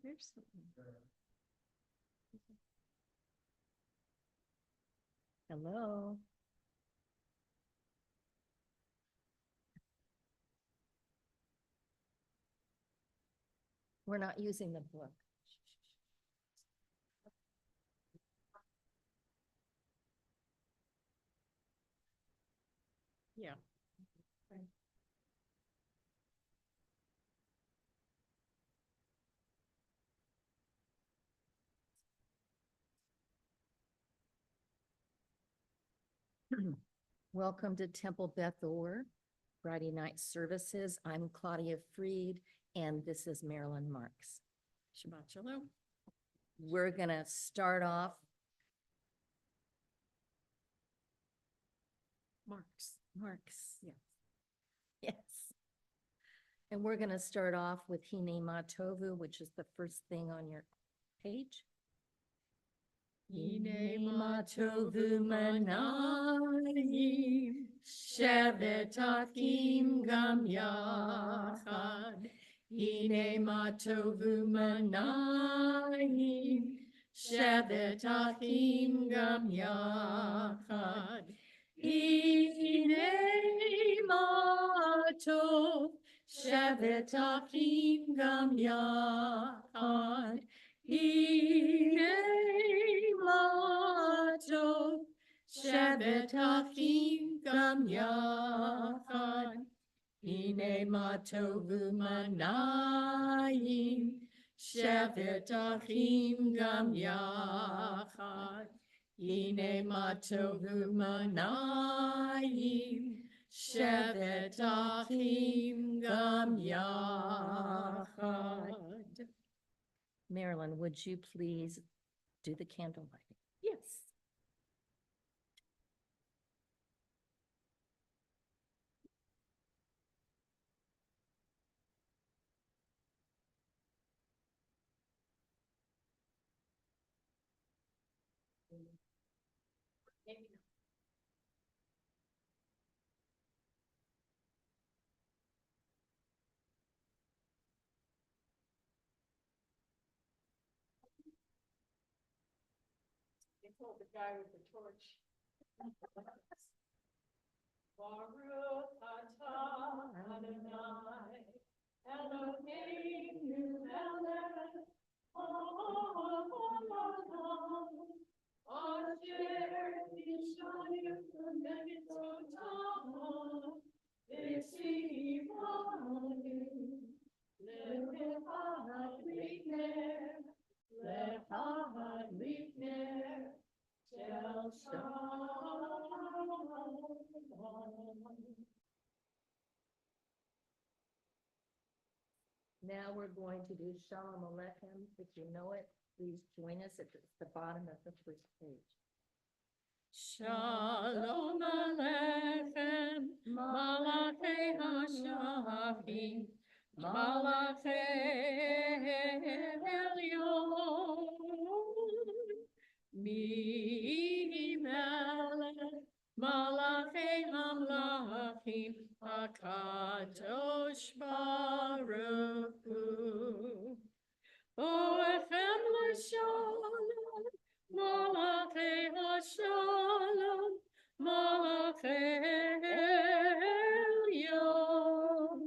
there's something. Hello. We're not using the book. Yeah. Welcome to Temple Beth Orr Friday night services. I'm Claudia Freed, and this is Marilyn Marks. Shabbat shalom. We're gonna start off. Marks, yeah. Yes. And we're gonna start off with Hine Ma Tovu, which is the first thing on your page. Hine ma tovu manayim, shevet achim gam yachad. Hine ma tovu manayim, shevet achim gam yachad. Hine ma tov, shevet achim gam yachad. Hine ma tov, shevet achim gam yachad. Hine ma tovu manayim, shevet achim gam yachad. Hine ma tovu manayim, shevet achim gam yachad. Marilyn, would you please do the candle lighting? Yes. They told the guy with the torch. Baruch atah Adonai, Eloheinu melech haolam, asher tishayim b'mitzvotav, v'tzivayim, lehad lifner, lehad lifner, shel shalom. Now we're going to do Shalom Aleichem. If you know it, please join us at the bottom of the first page. Shalom Aleichem, Malachei HaShavim, Malachei Elyon, Mimelech, Malachei HaMlachim, HaKadosh Baruch Hu. Oechem l'shalom, Malachei HaShalom, Malachei Elyon,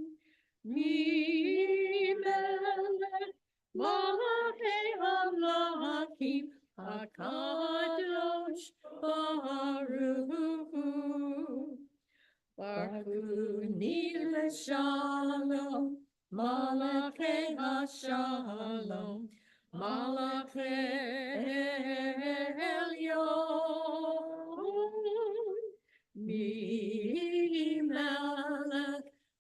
Mimelech, Malachei HaMlachim, HaKadosh Baruch Hu. Baruch Hu l'shalom, Malachei HaShalom, Malachei Elyon, Mimelech,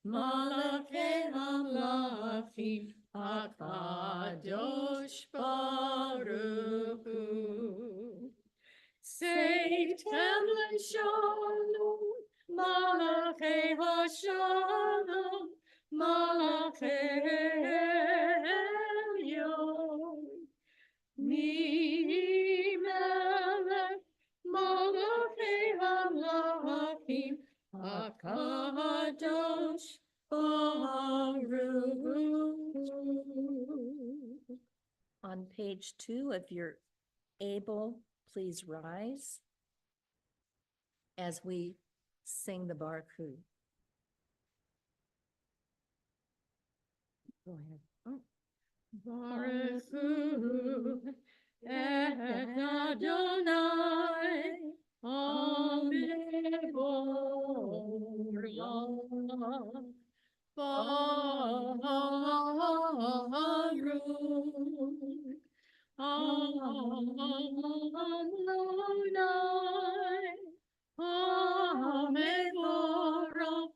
Malachei HaMlachim, HaKadosh Baruch Hu. Seitem l'shalom, Malachei HaShalom, Malachei Elyon, Mimelech, Malachei HaMlachim, HaKadosh Baruch Hu. On page 2, if you're able, please rise as we sing the Baruch. Go ahead. Oh. Baruch Hu et Adonai Omevorah Baruch Adonai Omevorah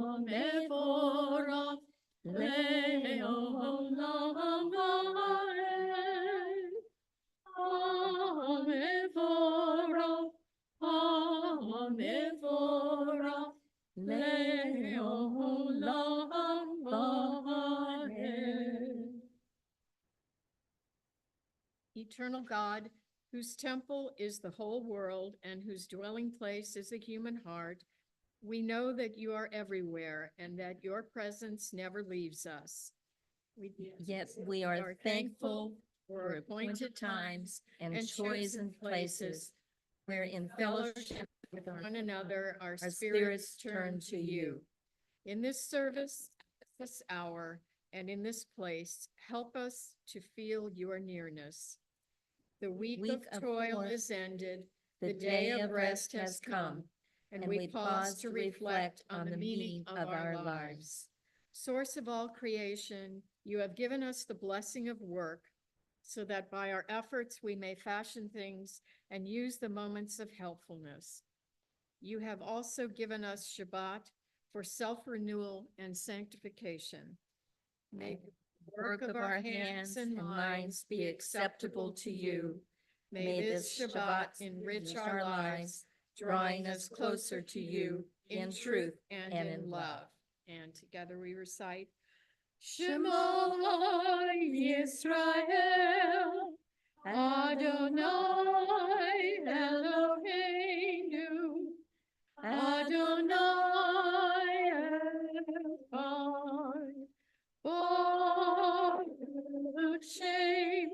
Omevorah Leolam Vaed. Omevorah Omevorah Leolam Vaed. Eternal God, whose temple is the whole world and whose dwelling place is the human heart, we know that you are everywhere and that your presence never leaves us. Yet we are thankful for appointed times and chosen places where in fellowship with one another, our our spirits turn to you. In this service, this hour, and in this place, help us to feel your nearness. The week of toil is ended, the day of rest has come, and we pause to reflect on the meaning of our lives. Source of all creation, you have given us the blessing of work, so that by our efforts we may fashion things and use the moments of helpfulness. You have also given us Shabbat for self-renewal and sanctification. May the work of our hands and minds be acceptable to you. May this Shabbat enrich our lives, drawing us closer to you in truth and in love. And together we recite, Shema Yisrael, Adonai Eloheinu, Adonai Echad, Baruch Shem,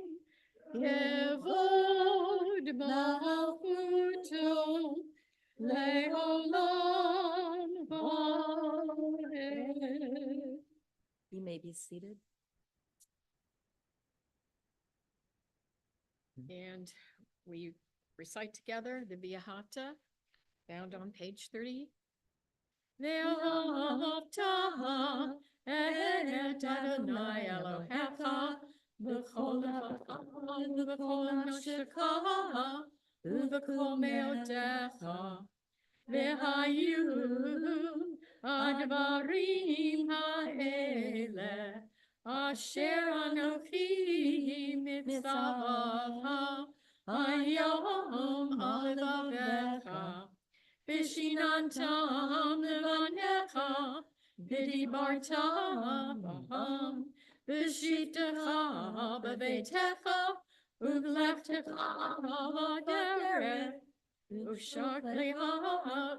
Kevod Malchuto, Leolam Vaed. You may be seated. And we recite together the Viahata, found on page 30. Ve'ahavta et Adonai Elohecha b'chol lefacha u'b'chol nafshecha u'b'chol me'otecha ve'hayu advarim ha'ele asher anochi mitzavacha hayom alevavecha Vishinantam levanecha, vidibarta baham, vishitecha bevetecha, uvlechtecha deret, uvshartlecha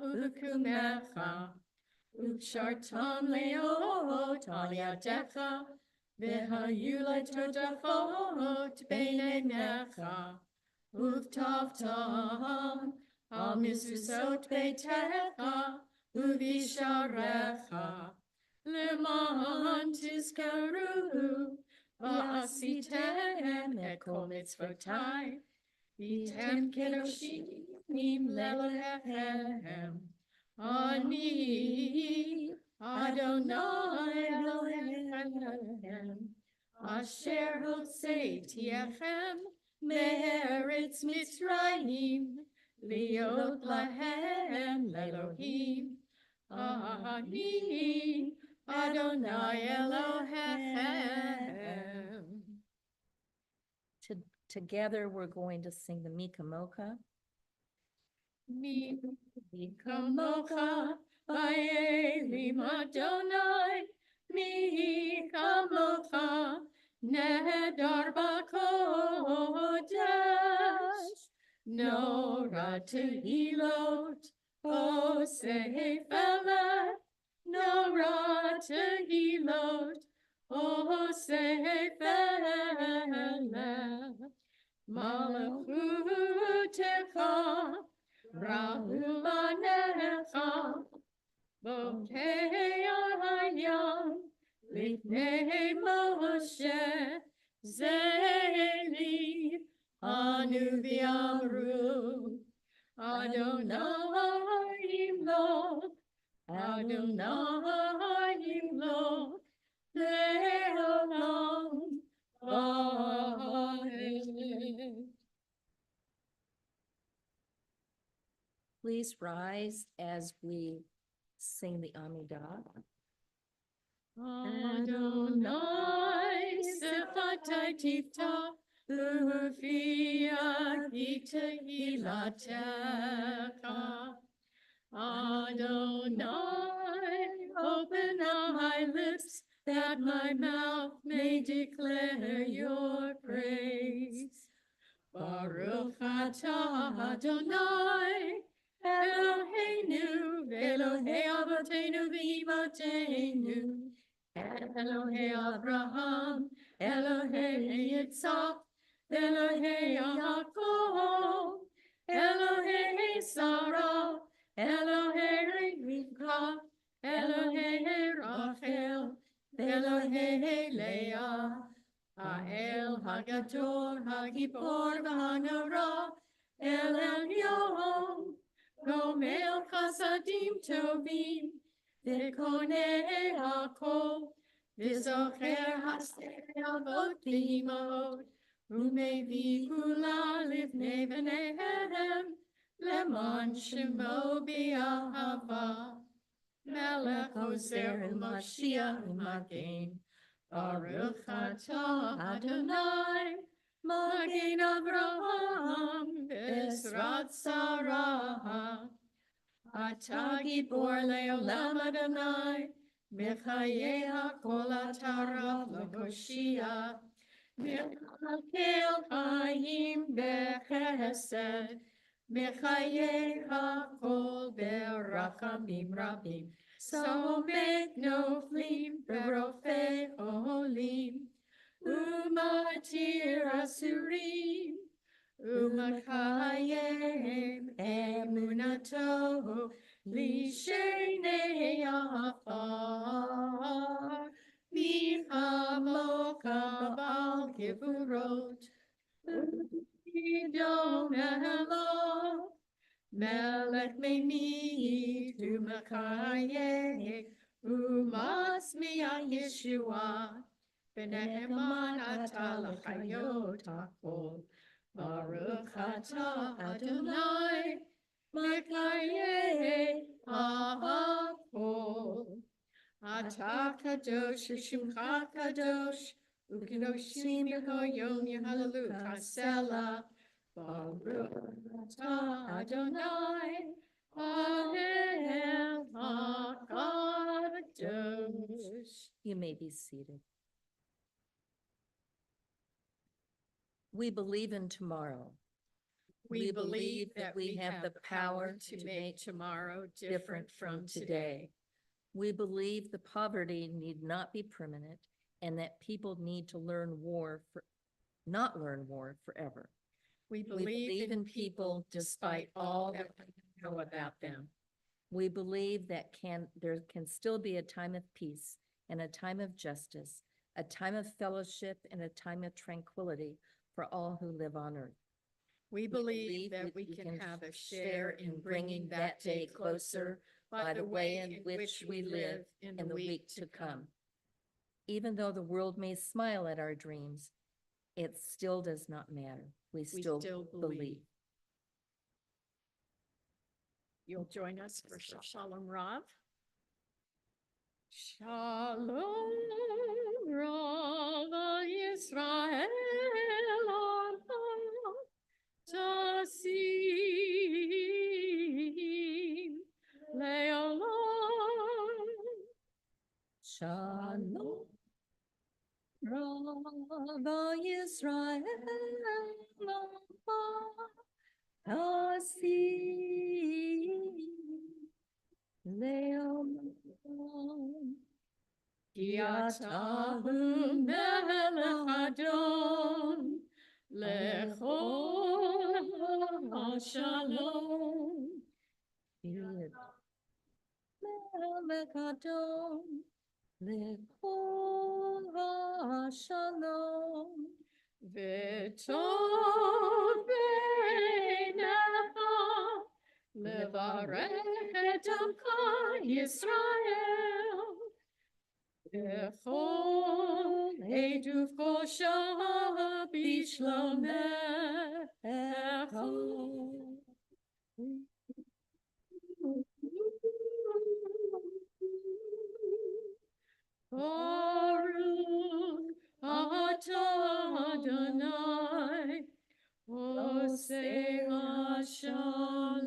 uvkumecha, uvshartam leot al yadecha, v'hayuletodafot beinenecha, uvtavtam, Al mizuzot beitecha, uvisharecha, leman tizkaru, va'asitem et kol mitzvotai, v'tem kedoshim lelechem, ani Adonai Elohim, asher hotzeiti echem, me'eretz Mitzrayim, Liot lahem Elohim, Ani Adonai Elohim. Together, we're going to sing the Mika Mocha. Mika Mocha, Va'elim Adonai, Mika Mocha, Nehedar B'Kodesh. Nora Tehilot, Oseh Felech, Nora Tehilot, Oseh Felech. Malachutecha, Rahumanecha, Bokeh Hayam, Lifnei Moshe, Zeli, Anu v'amru, Adonai Imlo, Adonai Imlo, Le'olam, Amen. Please rise as we sing the Amidah. Adonai Sephatai Tifta Ufia Gita Hilatecha. Adonai, open up my lips that my mouth may declare your praise. Baruch atah Adonai, Eloheinu, Elohei Avotenu v'Imateinu, Elohei Abraham, Elohei Yitzhak, Elohei Yaakov, Elohei Sarah, Elohei Rivka, Elohei Rachel, Elohei Leah, Ha'el Hagadol Hagibor V'Hanara, El Elyon, Gomel Chasadim Tovim, V'konei Hakol, V'zocher Haseh Avot V'imot, U'mevi Kula Livnei V'neihem, Leman Shemo B'Ahava, Melech Ozer U'Mashiach U'Magen, Baruch atah Adonai, Magen Avraham, Bezrat Sarah. Atah Gibor Leolam Adonai, Mechaye HaKol Ataraf LaHoshia, Mechakel Chaim Bechesed, Mechaye HaKol Berachamim Rabim. So make no fleem, Berofe Olim, Umatir Asurim, Umakayem Emunato, Lishene Afar, Michamo Kabal Kivurot, Idom Elo, Melech Meimid Umakaye Umasmiya Yeshua Beneheman Ata Lachayot HaKol Baruch Ata Adonai Mekaye HaKol Ata Kadosh Shimcha Kadosh Ukedoshim Yehoyom Yehalelu Selah Baruch atah Adonai, Ahel HaKadosh. You may be seated. We believe in tomorrow. We believe that we have the power to make tomorrow different from today. We believe the poverty need not be permanent and that people need to not learn war forever. We believe in people despite all that we know about them. We believe that there can still be a time of peace and a time of justice, a time of fellowship and a time of tranquility for all who live on earth. We believe that we can have a share in bringing that day closer by the way in which we live in the week to come. Even though the world may smile at our dreams, it still does not matter. We still believe. You'll join us for Shalom Rav. Shalom Rav Yisrael Tasim Leolam. Shalom Rav Yisrael Leolam. Ki atahu melech Adon Lechol Shalom. Lekadom, lekol ha-shalom. V'tov beinecha levarech et amcha Yisrael. V'chol eduv kosha bishlomecha. Baruch atah Adonai, Oseh Shalom.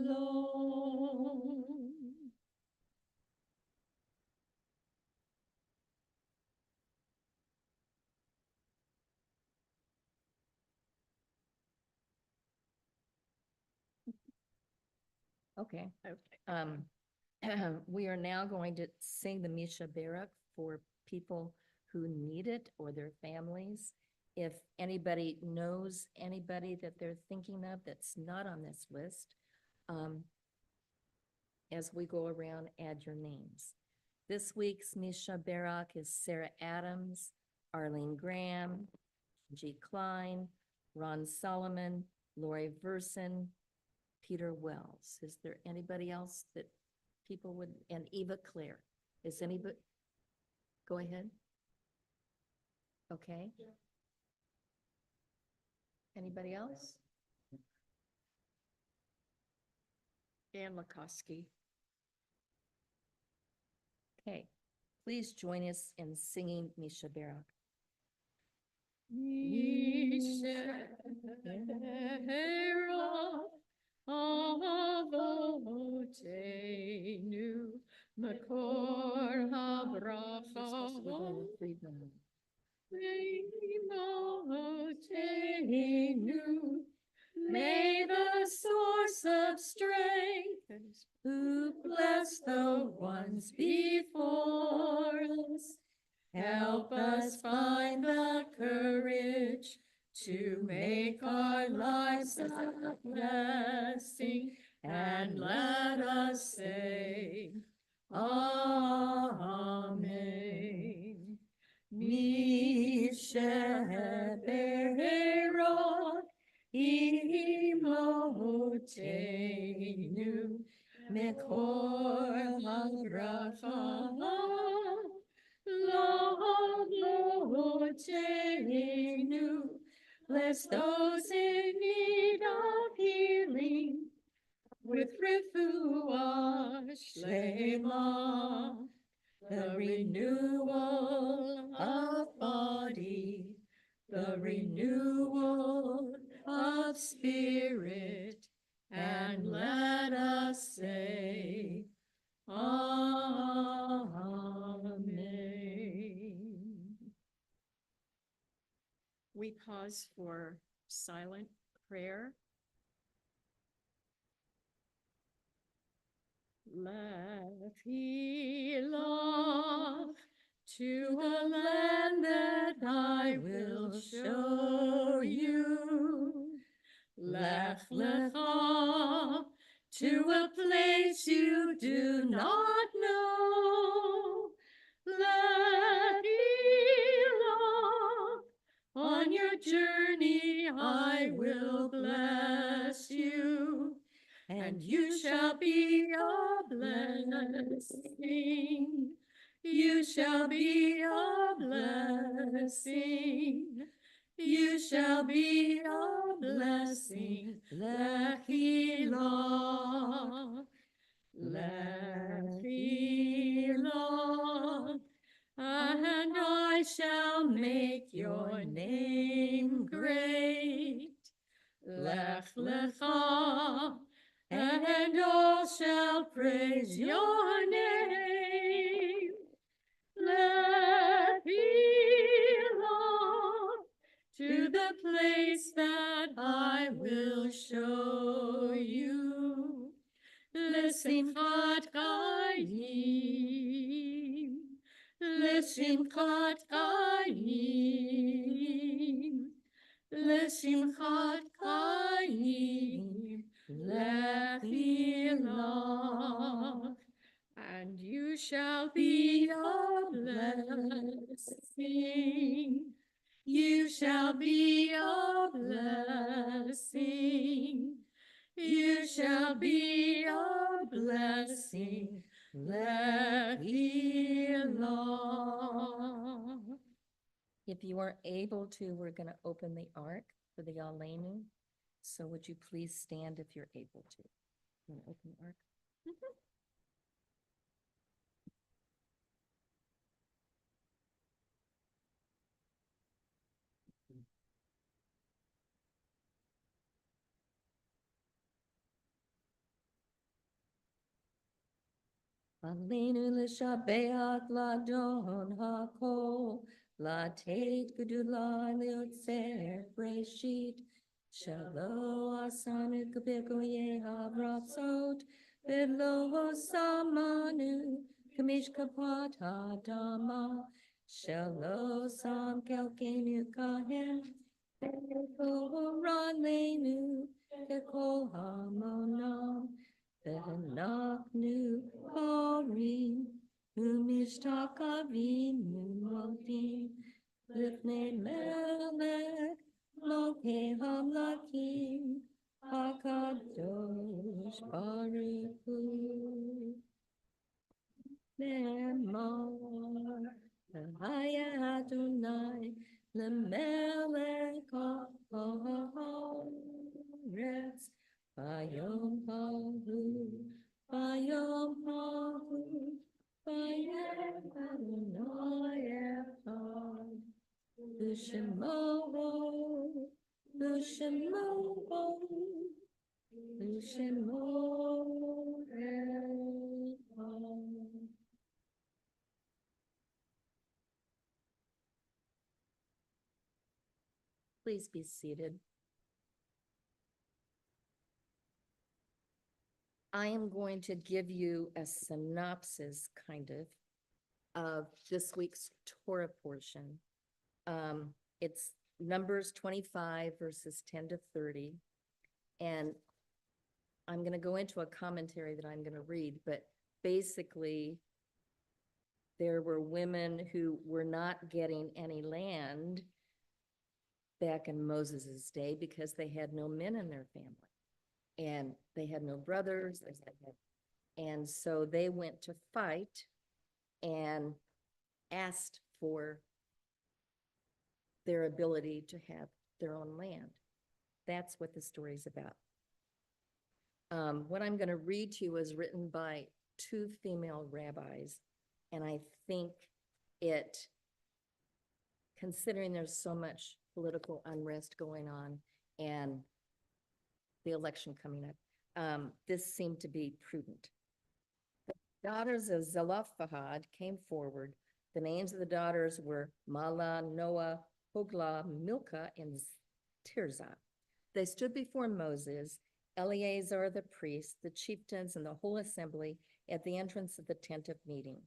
Okay. Okay. We are now going to sing the Misha Barak for people who need it or their families. If anybody knows anybody that they're thinking of that's not on this list, as we go around, add your names. This week's Misha Barak is Sarah Adams, Arlene Graham, G. Klein, Ron Solomon, Lori Verson, Peter Wells. Is there anybody else that people would, and Eva Claire? Is anybody? Go ahead. Okay. Anybody else? Dan Lakoski. Okay. Please join us in singing Misha Barak. Avotenu makor habracha. Avotenu, may the source of strength who bless the ones before us, help us find the courage to make our lives a blessing, and let us say, Amen. Misheberot imotenu mekor habracha Lotenu. Bless those in need of healing with refuah shlema, the renewal of body, the renewal of spirit, and let us say, Amen. We pause for silent prayer. Lefilach, to a land that I will show you. Lech lecha, to a place you do not know. Lefilach, on your journey I will bless you, and you shall be a blessing. You shall be a blessing. You shall be a blessing. Lechilach, Lechilach, and I shall make your name great. Lech lecha, and all shall praise your name. Lefilach, to the place that I will show you. L'simchat chayim, l'simchat chayim, לשמחת חיים לחילך. And you shall be a blessing. You shall be a blessing. You shall be a blessing. Lechilah. If you are able to, we're going to open the ark for the Alenu. So would you please stand if you're able to? You want to open the ark? Alenu l'shabeach l'adon hakol, l'teit gedula l'yotzer breshit, shelo asanu k'beko yehavrasot, v'lo samanu k'mish kapat hadama, shelo sam kelkenu kahen, v'ko ranenu k'kol hamonam, V'nachnu korim, u'mishtakavim u'modim, l'fnei melech, Lokei hamlakim, HaKadosh Baruch Hu. Lemor, Haya Adonai, Lemelech ha'oretz, Bayom Hahu, Bayom Hahu, Bayom Adonai Echad, U'Shemo, U'Shemo, U'Shemo Echad. Please be seated. I am going to give you a synopsis, kind of this week's Torah portion. It's Numbers 25 verses 10 to 30. And I'm going to go into a commentary that I'm going to read, but basically there were women who were not getting any land back in Moses's day because they had no men in their family. And they had no brothers, and so they went to fight and asked for their ability to have their own land. That's what the story's about. What I'm going to read to you is written by two female rabbis, and I think it, considering there's so much political unrest going on and the election coming up, this seemed to be prudent. The daughters of Zelophehad came forward. The names of the daughters were Mahlah, Noah, Hoglah, Milcah, and Tirzah. They stood before Moses, Eleazar the priest, the chieftains, and the whole assembly at the entrance of the tent of meeting.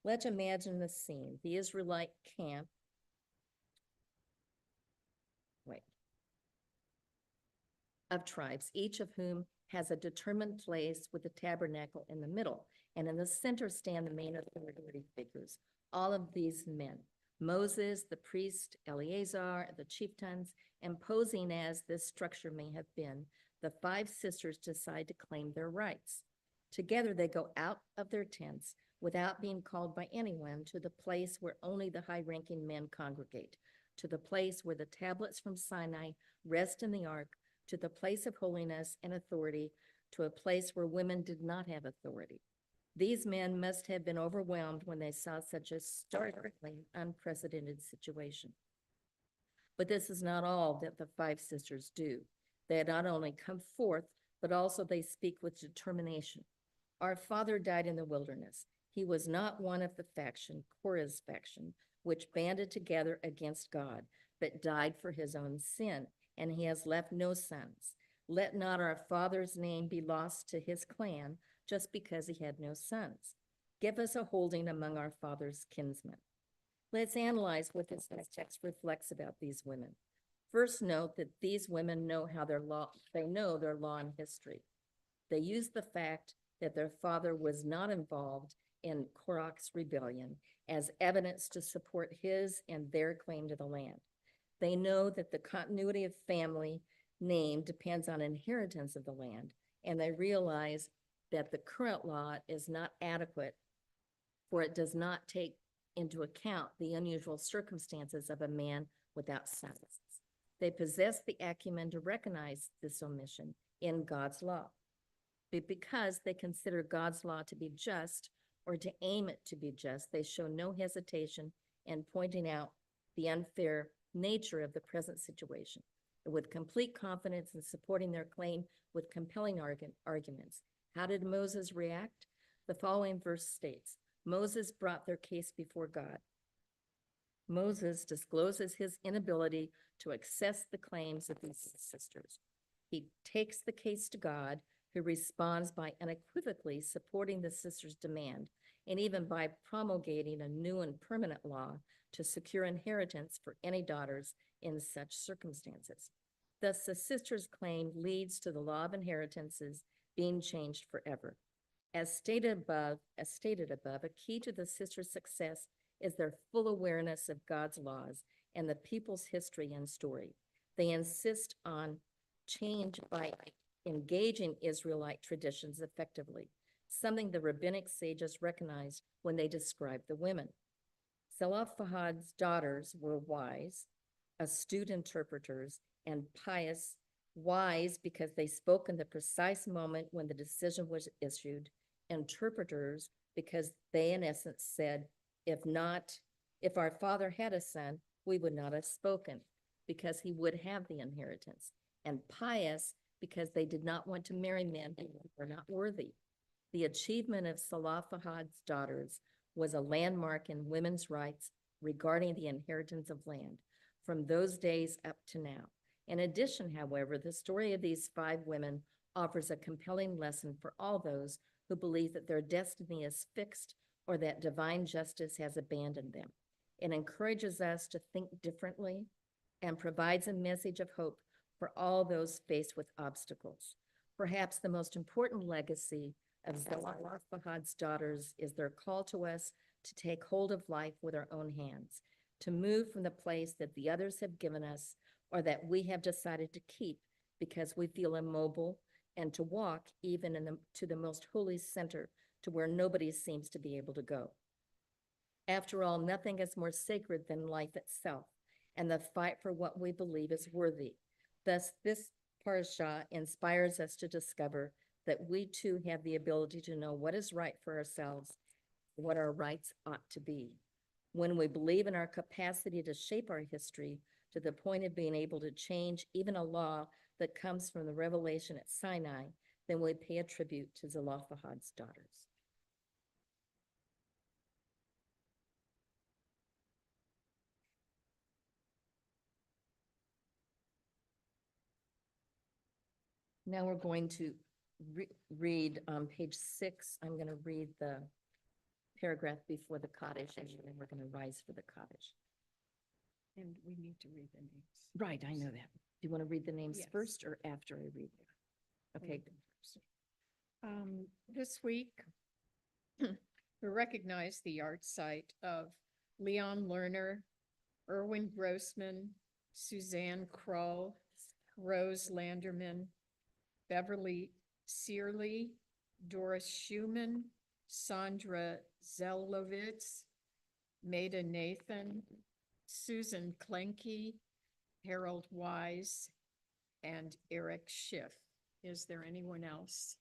Let's imagine the scene. The Israelite camp of tribes, each of whom has a determined place with the tabernacle in the middle. And in the center stand the main authority figures, all of these men, Moses, the priest, Eleazar, the chieftains, and posing as this structure may have been, the five sisters decide to claim their rights. Together they go out of their tents without being called by anyone to the place where only the high-ranking men congregate, to the place where the tablets from Sinai rest in the ark, to the place of holiness and authority, to a place where women did not have authority. These men must have been overwhelmed when they saw such a startlingly unprecedented situation. But this is not all that the five sisters do. They not only come forth, but also they speak with determination. Our father died in the wilderness. He was not one of the faction, Korah's faction, which banded together against God, but died for his own sin, and he has left no sons. Let not our father's name be lost to his clan just because he had no sons. Give us a holding among our father's kinsmen. Let's analyze what this text reflects about these women. First, note that these women know they know their law and history. They use the fact that their father was not involved in Korach's rebellion as evidence to support his and their claim to the land. They know that the continuity of family name depends on inheritance of the land, and they realize that the current law is not adequate, for it does not take into account the unusual circumstances of a man without sons. They possess the acumen to recognize this omission in God's law. But because they consider God's law to be just or to aim it to be just, they show no hesitation in pointing out the unfair nature of the present situation, with complete confidence in supporting their claim with compelling arguments. How did Moses react? The following verse states, Moses brought their case before God. Moses discloses his inability to access the claims of these sisters. He takes the case to God, who responds by unequivocally supporting the sisters' demand, and even by promulgating a new and permanent law to secure inheritance for any daughters in such circumstances. Thus, the sisters' claim leads to the law of inheritances being changed forever. As stated above, a key to the sisters' success is their full awareness of God's laws and the people's history and story. They insist on change by engaging Israelite traditions effectively, something the rabbinic sages recognized when they described the women. Zelophehad's daughters were wise, astute interpreters, and pious, wise because they spoke in the precise moment when the decision was issued, interpreters because they in essence said, if our father had a son, we would not have spoken because he would have the inheritance, and pious because they did not want to marry men who were not worthy. The achievement of Zelophehad's daughters was a landmark in women's rights regarding the inheritance of land from those days up to now. In addition, however, the story of these 5 women offers a compelling lesson for all those who believe that their destiny is fixed or that divine justice has abandoned them. It encourages us to think differently and provides a message of hope for all those faced with obstacles. Perhaps the most important legacy of Zelophehad's daughters is their call to us to take hold of life with our own hands, to move from the place that the others have given us or that we have decided to keep because we feel immobile, and to walk even to the most holy center, to where nobody seems to be able to go. After all, nothing is more sacred than life itself and the fight for what we believe is worthy. Thus, this parasha inspires us to discover that we too have the ability to know what is right for ourselves, what our rights ought to be. When we believe in our capacity to shape our history to the point of being able to change even a law that comes from the revelation at Sinai, then we pay a tribute to Zelophehad's daughters. Now we're going to read page 6. I'm going to read the paragraph before the cottage, and then we're going to rise for the cottage. And we need to read the names. Right, I know that. Do you want to read the names Yes. first or after I read them? Okay. Read them first. This week, we recognize the art site of Leon Lerner, Erwin Grossman, Suzanne Kroll, Rose Landerman, Beverly Searly, Doris Schumann, Sandra Zelovitz, Maida Nathan, Susan Klenke, Harold Wise, and Eric Schiff. Is there anyone else?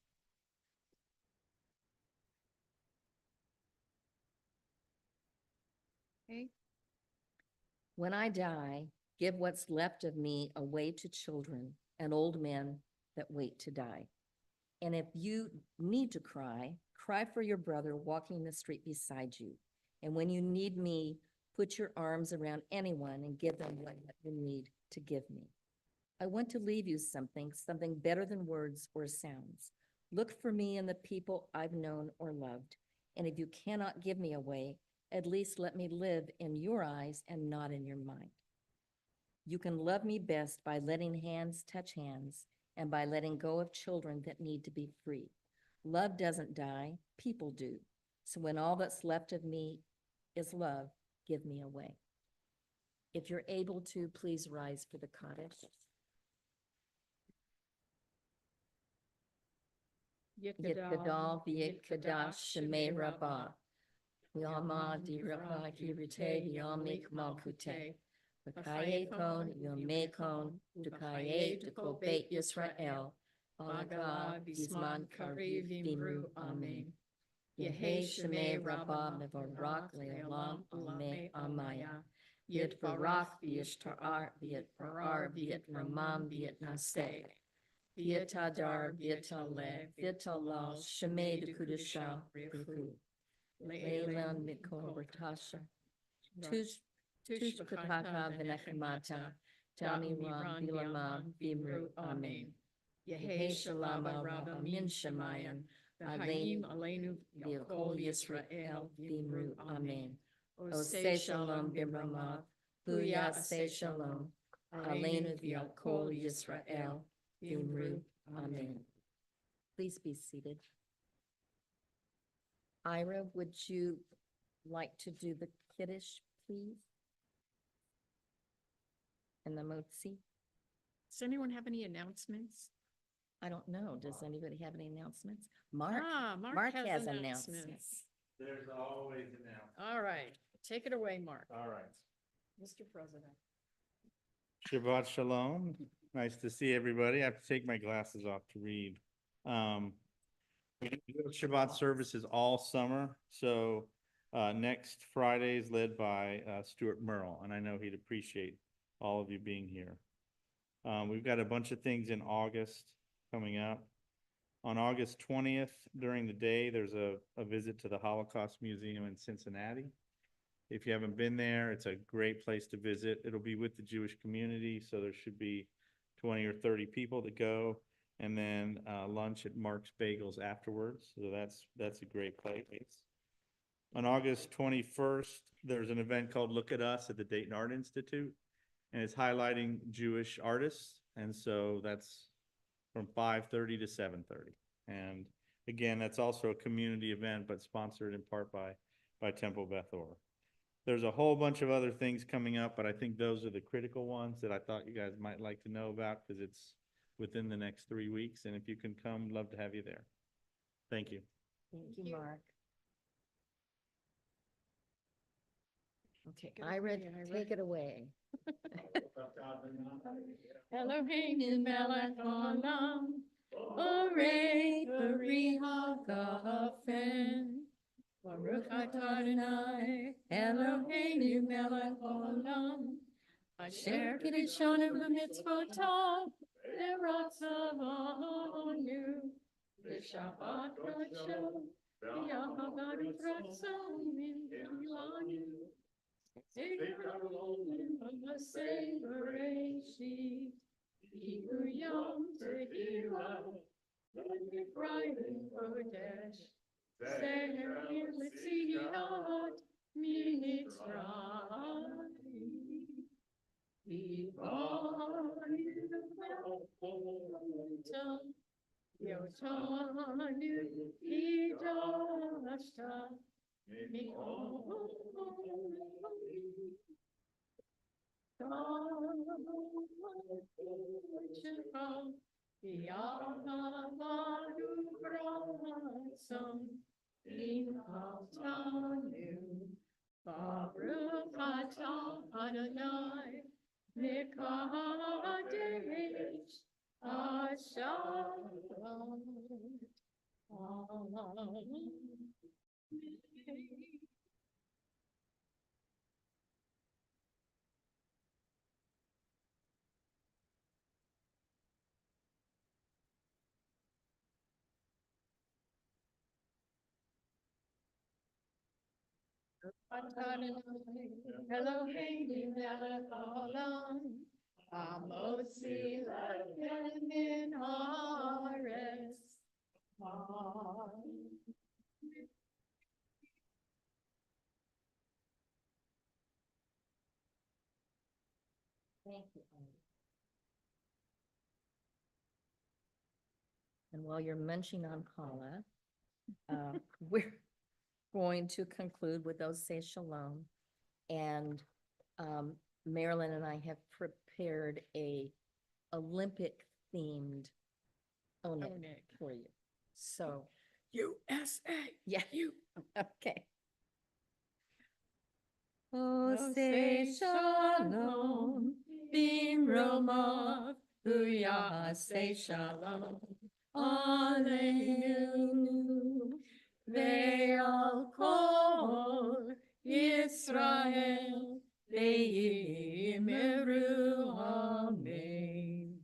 Okay. When I die, give what's left of me away to children and old men that wait to die. And if you need to cry, cry for your brother walking the street beside you. And when you need me, put your arms around anyone and give them what you need to give me. I want to leave you something better than words or sounds. Look for me in the people I've known or loved. And if you cannot give me away, at least let me live in your eyes and not in your mind. You can love me best by letting hands touch hands and by letting go of children that need to be free. Love doesn't die, people do. So when all that's left of me is love, give me away. If you're able to, please rise for the Kaddish. Yitgadal v'yitkadash shemei rabbah. V'yama dirapa kirite v'yamik malkute. V'kayekon v'yomekon dukaye dukol beit Yisrael. Baga v'zman kariv v'imru amen. Yehe shemei rabbah mevarak le'olam amen amaya. Yit varach v'yishtarar v'yitparar v'yitramam v'yitnaseh. V'yitadar v'yitaleh v'yitalal shemei dekudashah rifu. Leilan mikol bertasha. Tush b'kataka v'nechemata. Tami ram v'lamam v'imru amen. Yehe shalama rabba min shemayan. V'hayim aleinu v'yakol Yisrael v'imru amen. Oseh shalom b'ramav. Huya aseh shalom. Aleinu v'yakol Yisrael v'imru amen. Please be seated. Ira, would you like to do the Kiddush, please? And the Motzi? Does anyone have any announcements? I don't know. Does anybody have any announcements? Mark Mark has announcements. There's always an out. All right, take it away, Mark. All right. Mr. President. Shabbat shalom. Nice to see everybody. I have to take my glasses off to read. We do Shabbat services all summer. So next Friday is led by Stuart Merle, and I know he'd appreciate all of you being here. We've got a bunch of things in August coming up. On August 20th, during the day, there's a visit to the Holocaust Museum in Cincinnati. If you haven't been there, it's a great place to visit. It'll be with the Jewish community, so there should be 20 or 30 people that go, and then lunch at Mark's Bagels afterwards. So that's a great place. On August 21st, there's an event called Look at Us at the Dayton Art Institute, and it's highlighting Jewish artists. And so that's from 5:30 to 7:30. And again, that's also a community event, but sponsored in part by Temple Beth Or. There's a whole bunch of other things coming up, but I think those are the critical ones that I thought you guys might like to know about because it's within the next 3 weeks. And if you can come, love to have you there. Thank you. Thank you, Mark. Okay, Take it Ira, away, Ira. take it away. Eloheinu melech haolam, orei peri hagafen. Baruch atah Adonai, Eloheinu melech haolam, asher kiddushanu b'mitzvotav, v'ratzavanu, v'shabbat ratzon, v'yahagadu ratzon v'yanu. Baruch atah Adonai, Mekadesh, Hashalom. Amen. Eloheinu melech haolam, hamotzi lechem min haaretz. Thank you. And while you're munching on Paula, we're going to conclude with those say shalom. And Marilyn and I have prepared a Olympic themed onik Onik. for you. So, USA. yeah, You. okay. Oh, Oh, say say shalom, shalom, Bim Roma, Roma, Huya, say shalom. Aleinu. Ve'al kol Yisrael, ve'yimeru amen.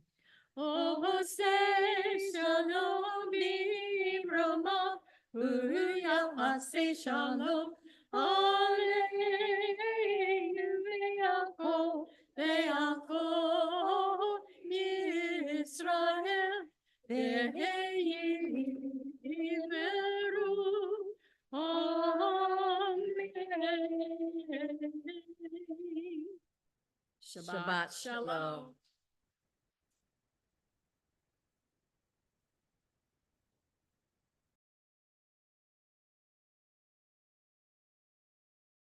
Oh, say shalom, Bim Roma, Huya, say shalom. Aleinu ve'al kol Yisrael, ve'yimeru amen. Shabbat shalom.